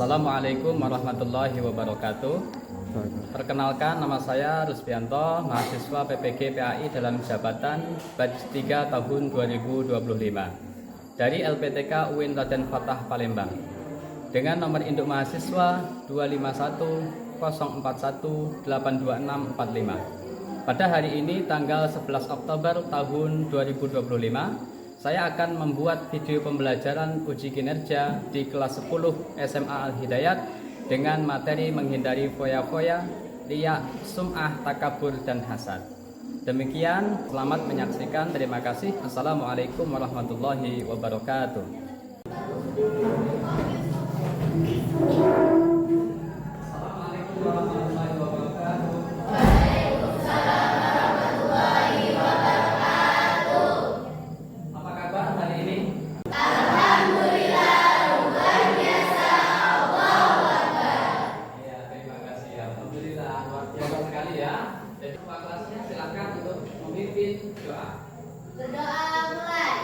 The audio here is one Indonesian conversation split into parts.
Assalamualaikum warahmatullahi wabarakatuh. Perkenalkan, nama saya Rusbianto, mahasiswa PPG PAI dalam jabatan batch 3 tahun 2025 dari LPTK UIN Raden Fatah Palembang dengan nomor induk mahasiswa 25104182645. Pada hari ini tanggal 11 Oktober tahun 2025, saya akan membuat video pembelajaran uji kinerja di kelas 10 SMA Al-Hidayat dengan materi menghindari foya-foya, riya, sum'ah, takabur, dan hasad. Demikian, selamat menyaksikan. Terima kasih. Assalamualaikum warahmatullahi wabarakatuh. Assalamualaikum warahmatullahi wabarakatuh. Apa kabar hari ini? Ya, terima kasih. Alhamdulillah, luar biasa sekali ya. Jadi Pak kelasnya silakan untuk memimpin doa. Berdoa mulai.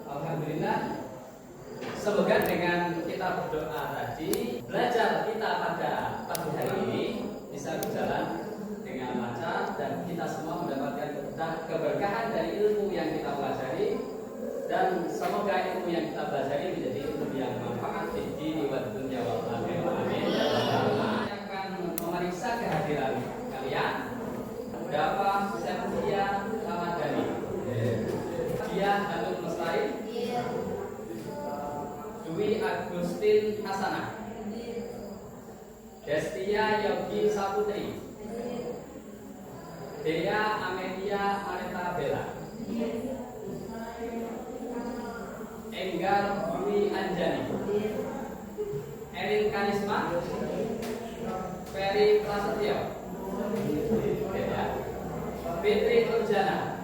Alhamdulillah, semoga dengan kita berdoa tadi, belajar kita pada pagi hari ini bisa berjalan dengan lancar dan kita semua mendapatkan keberkahan dari ilmu yang kita pelajari, dan semoga ilmu yang kita pelajari menjadi ilmu yang manfaat di dini wa dunya wal akhirah. Amin. Saya akan memeriksa kehadiran kalian. Berapa Septia Ramadhani? Dia Hanum Lestari, Dwi Agustin Hasanah, Destia Yogi Saputri, Dea Amelia Marita Bella, Enggar Dwi Anjani, Erin Karisma, Ferry Prasetyo, Fitri Urjana,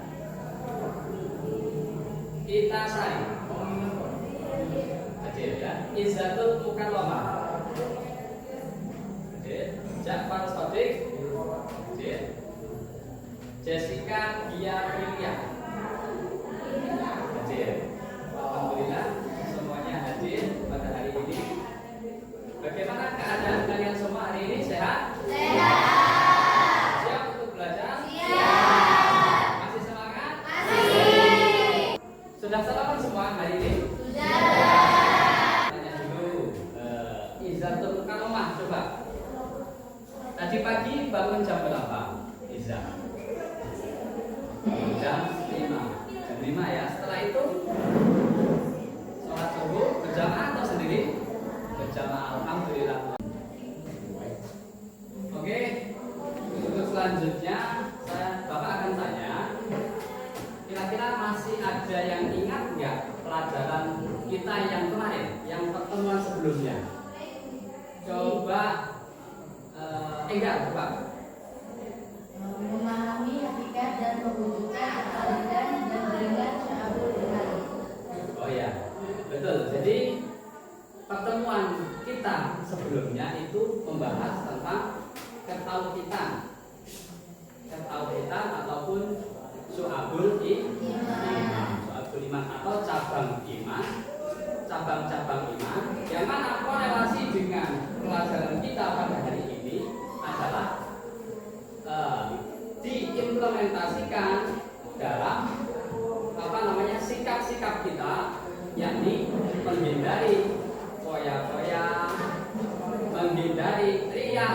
Ita Sari, Izzatul Mukarramah, Ja'far Shadiq, Jessica Dia Priya. Alhamdulillah semuanya hadir pada hari ini. Bagaimana keadaan kalian semua hari ini? Sehat? Sehat. Siap untuk belajar? Siap. Masih semangat? Masih. Sudah sarapan semua hari ini? Sudah. Tanya dulu, Izzatul Mukarramah, coba. Tadi pagi bangun jam berapa, Iza? Jam 5. Jam 5 ya. Setelah itu sholat subuh berjamaah atau sendiri? Berjamaah. Alhamdulillah. Oke. Untuk selanjutnya Bapak akan tanya, kira-kira masih ada yang ingat nggak pelajaran kita yang kemarin, yang pertemuan sebelumnya? Coba enggak, Pak. Memahami hakikat dan pembentukan akalidan dan dengan sya'abul ilham. Oh ya, betul. Jadi pertemuan kita sebelumnya itu membahas tentang ketauhidan ataupun syu'abul iman, atau cabang iman, cabang-cabang iman, yang mana korelasi dengan pelajaran kita pada hari ini adalah diimplementasikan dalam sikap-sikap kita, yakni menghindari foya-foya, menghindari riya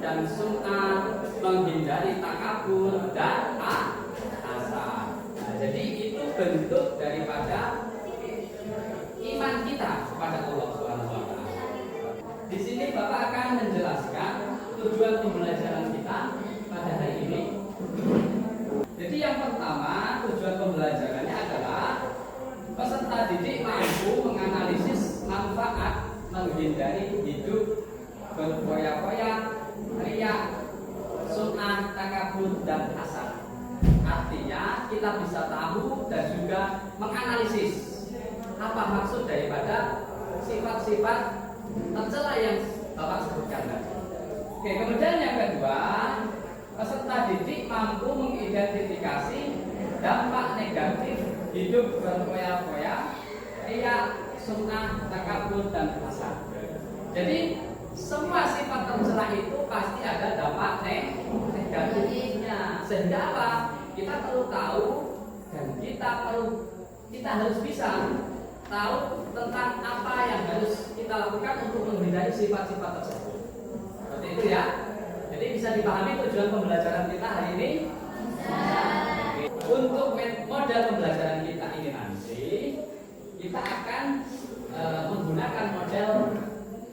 dan sum'ah, menghindari takabur dan hasad. Nah, jadi itu bentuk daripada iman kita kepada Allah Subhanahu wa taala. Di sini Bapak akan menjelaskan tujuan pembelajaran kita pada hari ini. Jadi yang pertama, tujuan pembelajaran menghindari hidup berfoya-foya, riya, sum'ah, takabur, dan hasad. Artinya kita bisa tahu dan juga menganalisis apa maksud daripada sifat-sifat tercela yang Bapak sebutkan tadi. Oke, kemudian yang kedua, peserta didik mampu mengidentifikasi dampak negatif hidup berfoya-foya, riya, sum'ah, takabur, dan hasad. Jadi semua sifat tercela itu pasti ada dampak negatifnya. Sehingga apa? Kita perlu tahu dan kita harus bisa tahu tentang apa yang harus kita lakukan untuk menghindari sifat-sifat tersebut. Seperti itu ya. Jadi bisa dipahami tujuan pembelajaran kita hari ini. Untuk model pembelajaran kita ini nanti kita akan menggunakan model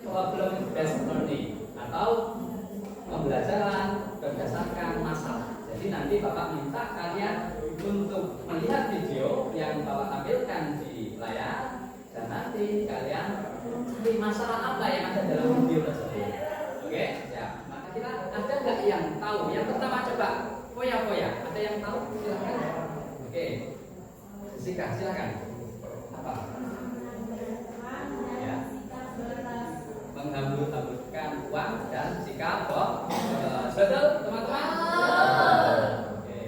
problem based learning atau pembelajaran berdasarkan masalah. Jadi nanti Bapak minta kalian untuk melihat video yang Bapak tampilkan di layar dan nanti kalian cari masalah apa yang ada dalam video tersebut. Oke, ya. Maka kita ada nggak yang tahu? Yang pertama coba foya-foya. Ada yang tahu? Silakan. Oke, Jessica silakan. Apa? Ya. Menghambur-hamburkan uang dan sikap betul teman-teman. Oke.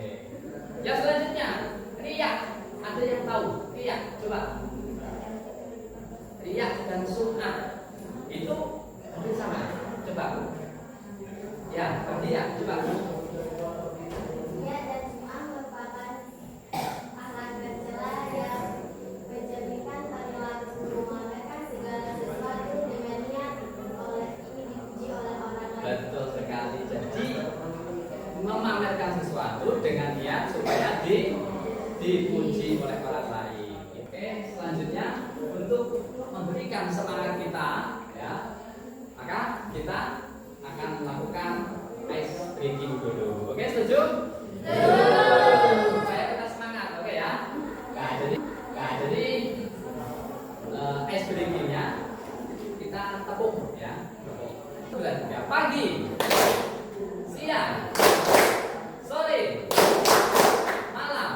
Yang selanjutnya riya. Ada yang tahu? Riya, coba. Riya dan sum'ah itu hampir sama. Coba. Ya, riya, coba. Riya dan sum'ah merupakan akhlak tercela yang mencerminkan perilaku memamerkan segala sesuatu dengan niat ingin dipuji oleh orang lain. Betul sekali. Jadi memamerkan sesuatu dengan niat supaya dipuji oleh orang lain. Oke, selanjutnya untuk memberikan semangat kita, ya, maka kita akan melakukan ice breaking dulu. Oke, setuju? Supaya kita semangat, oke ya. Nah, jadi ice breakingnya kita tepuk, ya. Ya, pagi, siang, sore, malam.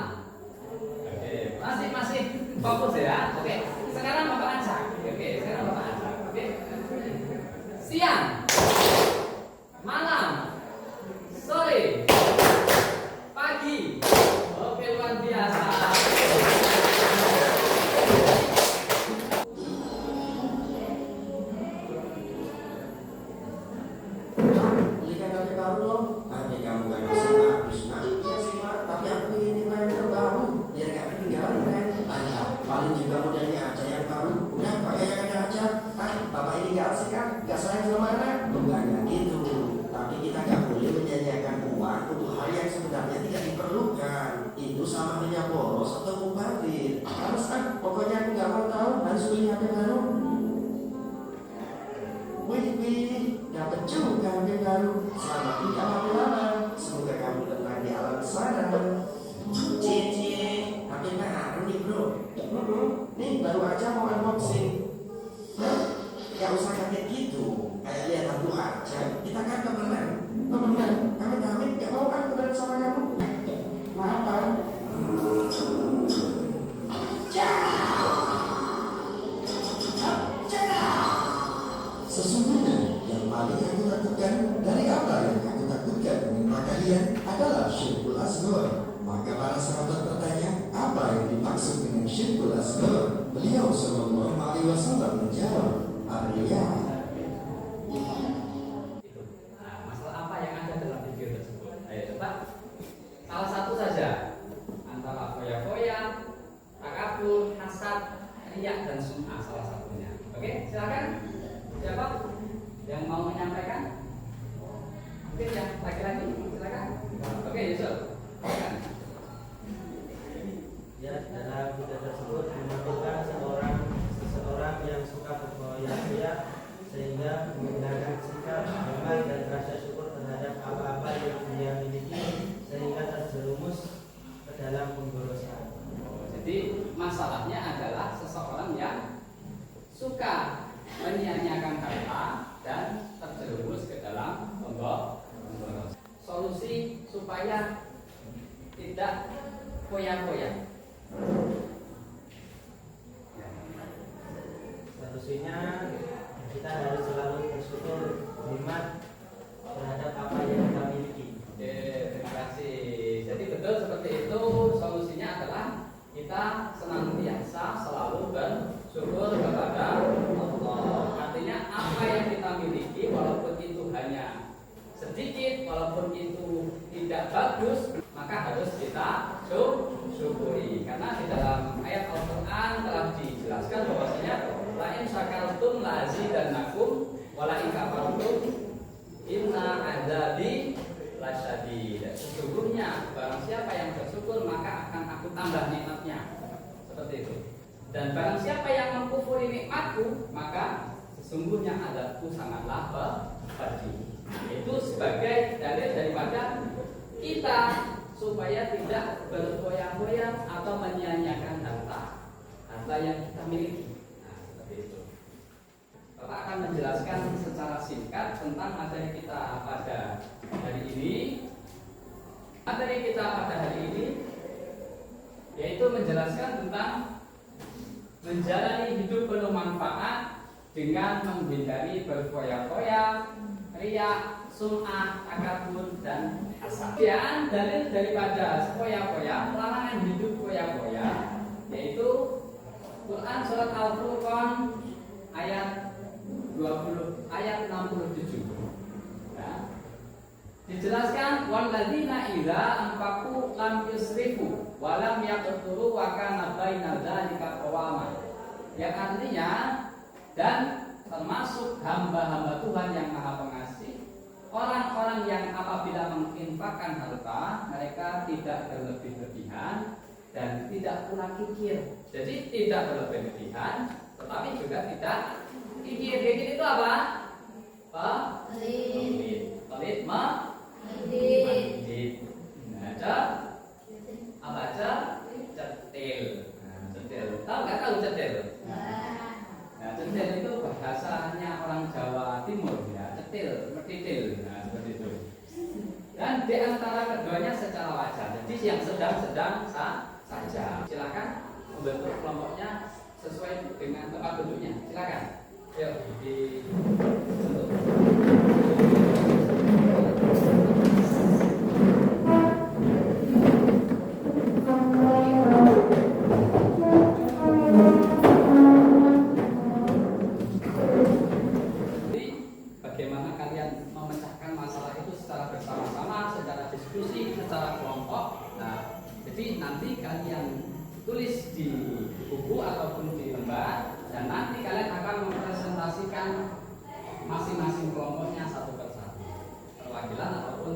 Oke, masih fokus ya. Oke, sekarang Bapak ajak. Oke, sekarang Bapak ajak. Oke. Siang, malam, sore, pagi. Oke, luar biasa. Sesungguhnya yang paling aku takutkan dari apa yang aku takutkan menimpa kalian adalah syirkul asghar. Maka para sahabat bertanya, apa yang dimaksud dengan syirkul asghar? Beliau sallallahu alaihi wasallam menjawab, ar-riya. Nah, masalah apa yang ada dalam video tersebut? Ayo coba salah satu saja antara foya-foya, takabur, hasad, riya dan sum'ah salah satunya. Oke, silakan. Siapa yang mau menyampaikan? Oke, yang laki-laki, silakan. Oke, Yusuf. Silakan. Ya, dalam video tersebut menyebutkan seseorang yang suka berfoya-foya sehingga menggunakan sikap iman dan rasa syukur terhadap apa-apa yang dia miliki sehingga terjerumus ke dalam pemborosan. Jadi masalahnya adalah seseorang yang suka menyia-nyiakan harta dan terjerumus ke dalam pemboros. Solusi supaya tidak foya-foya. Solusinya kita harus selalu bersyukur, nikmat terhadap apa yang kita miliki. Oke, terima kasih. Jadi betul seperti itu. Solusinya adalah kita senantiasa selalu bersyukur kepada Allah. Artinya apa yang kita miliki, walaupun itu hanya sedikit, walaupun itu tidak bagus, maka harus kita syukuri. Karena di dalam ayat Al-Quran telah dijelaskan bahwasanya la in syakartum la azidannakum wa la in kafartum inna adzabi lasyadid. Sesungguhnya barang siapa yang bersyukur maka akan aku tambah nikmatnya. Seperti itu. Dan barang siapa yang mengkufuri nikmatku maka sesungguhnya azabku sangatlah pedih. Itu sebagai dalil daripada kita supaya tidak berfoya-foya atau menyia-nyiakan harta yang kita miliki. Nah, seperti itu. Bapak akan menjelaskan secara singkat tentang materi kita pada hari ini. Materi kita pada hari ini yaitu menjelaskan tentang menjalani hidup penuh manfaat dengan menghindari berfoya-foya, riya, sum'ah, takabur, dan hasad. Kemudian dalil daripada foya-foya, larangan hidup foya-foya, yaitu Quran surat Al-Furqan ayat 67. Ya. Dijelaskan walladzina idza anfaqu lam yusrifu wa lam yaqturu wa kana baina dzalika qawama. Yang artinya dan termasuk hamba-hamba Tuhan yang Maha Pengasih, orang-orang yang apabila menginfakkan harta mereka tidak berlebih-lebihan dan tidak pula kikir. Jadi tidak berlebih-lebihan tetapi juga tidak kikir. Kikir itu apa? Pelit. Pelit medit. Apa aja? Cetil. Nah, cetil. Tahu nggak tahu cetil? Nah, cetil itu bahasanya orang Jawa Timur ya, cetil, metitil. Nah, seperti itu. Dan di antara keduanya secara wajar. Jadi yang sedang-sedang saja. Silakan membentuk kelompoknya sesuai dengan tempat duduknya. Silakan. Yuk dibentuk. Bagaimana kalian memecahkan masalah itu secara bersama-sama, secara diskusi, secara kelompok. Nah, jadi nanti kalian tulis di buku ataupun di lembar, dan nanti kalian akan mempresentasikan masing-masing kelompoknya satu persatu, perwakilan ataupun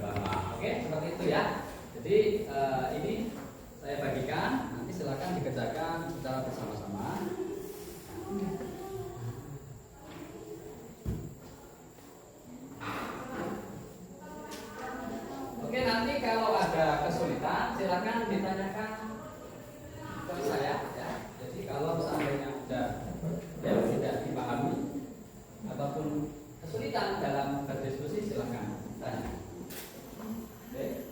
drama. Oke, seperti itu ya. Jadi ini saya bagikan, nanti silakan dikerjakan secara bersama-sama. Oke, nanti kalau ada kesulitan silakan ditanyakan ke saya ya. Jadi kalau seandainya ada yang tidak dipahami ataupun kesulitan dalam berdiskusi silakan tanya. Oke.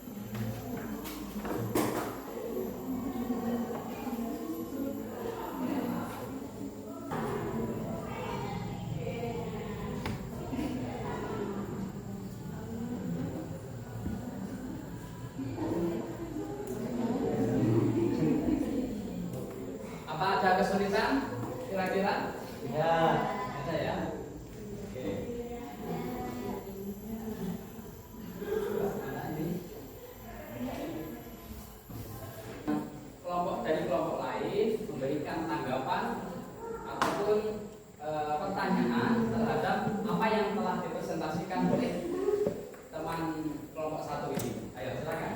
Ada kesulitan kira-kira? Ya, ada ya. Oke. Nah, ini kelompok dari kelompok lain memberikan tanggapan ataupun pertanyaan terhadap apa yang telah dipresentasikan oleh teman kelompok satu ini. Ayo silakan.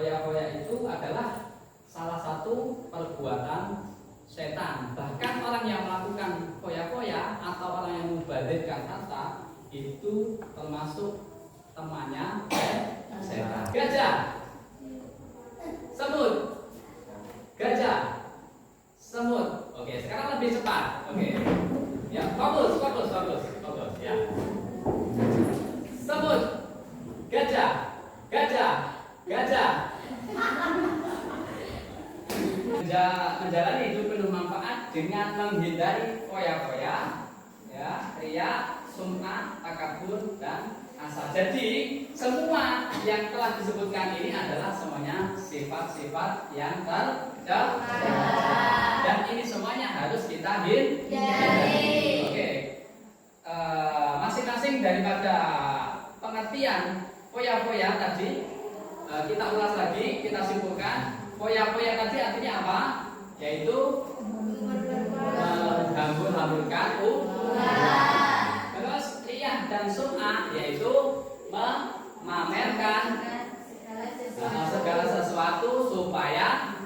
foya-foya itu adalah salah satu perbuatan setan. Bahkan orang yang melakukan foya-foya atau orang yang membadirkan harta itu termasuk temannya setan. Gajah, semut, gajah, semut. Oke, sekarang lebih cepat. Oke, ya, fokus. Ya, semut, gajah, menjalani hidup penuh manfaat dengan menghindari foya-foya, ya, riya, sum'ah, takabur, dan asal. Jadi semua yang telah disebutkan ini adalah semuanya sifat-sifat yang tercela dan ini semuanya harus kita hindari. Oke, masing-masing daripada pengertian foya-foya tadi kita ulas lagi, kita simpulkan. Foya-foya tadi artinya apa? Yaitu menghambur-hamburkan uang. Terus riyah dan sum'ah yaitu memamerkan segala sesuatu supaya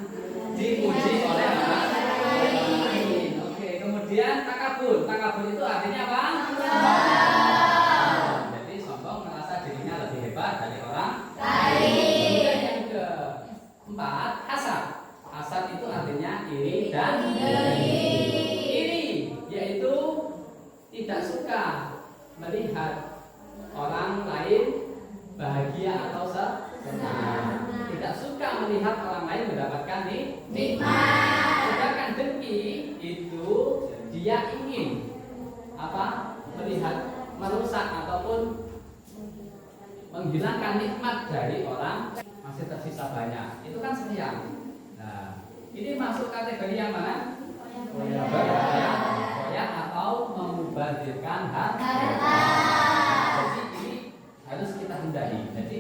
dipuji oleh orang lain. Oke, kemudian takabur. Takabur itu artinya apa? Jadi sombong merasa dirinya lebih hebat dari orang lain. Keempat, hasad. Hasad itu artinya iri dan iri, yaitu tidak suka melihat orang lain bahagia atau senang. Tidak suka melihat orang lain mendapatkan nikmat. Sedangkan dengki itu dia ingin apa? Melihat merusak ataupun menghilangkan nikmat dari orang masih tersisa banyak. Itu kan sayang. Nah, ini masuk kategori yang mana? Foya atau memubazirkan harta. Jadi ini harus kita hindari. Jadi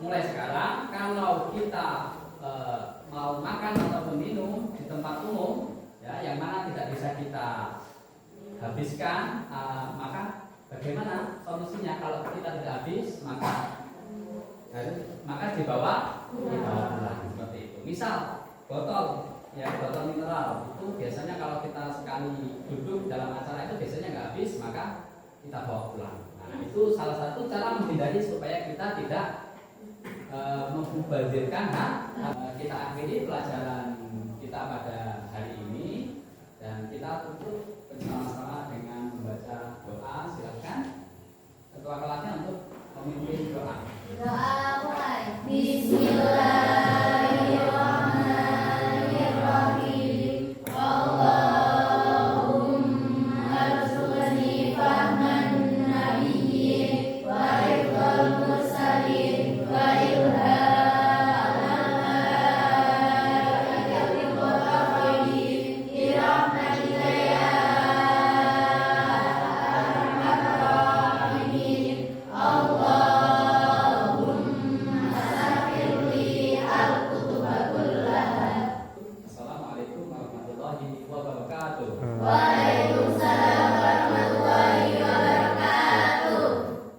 mulai sekarang kalau kita mau makan ataupun minum di tempat umum, ya, yang mana tidak bisa kita habiskan, maka bagaimana solusinya? Kalau kita tidak habis, maka dibawa pulang seperti itu. Misal botol, ya, botol mineral itu biasanya kalau kita sekali duduk dalam acara itu biasanya nggak habis, maka kita bawa pulang. Nah, itu salah satu cara menghindari supaya kita tidak membazirkan. Kita akhiri pelajaran kita pada hari ini dan kita tutup bersama-sama dengan membaca doa. Silakan ketua kelasnya untuk memimpin doa.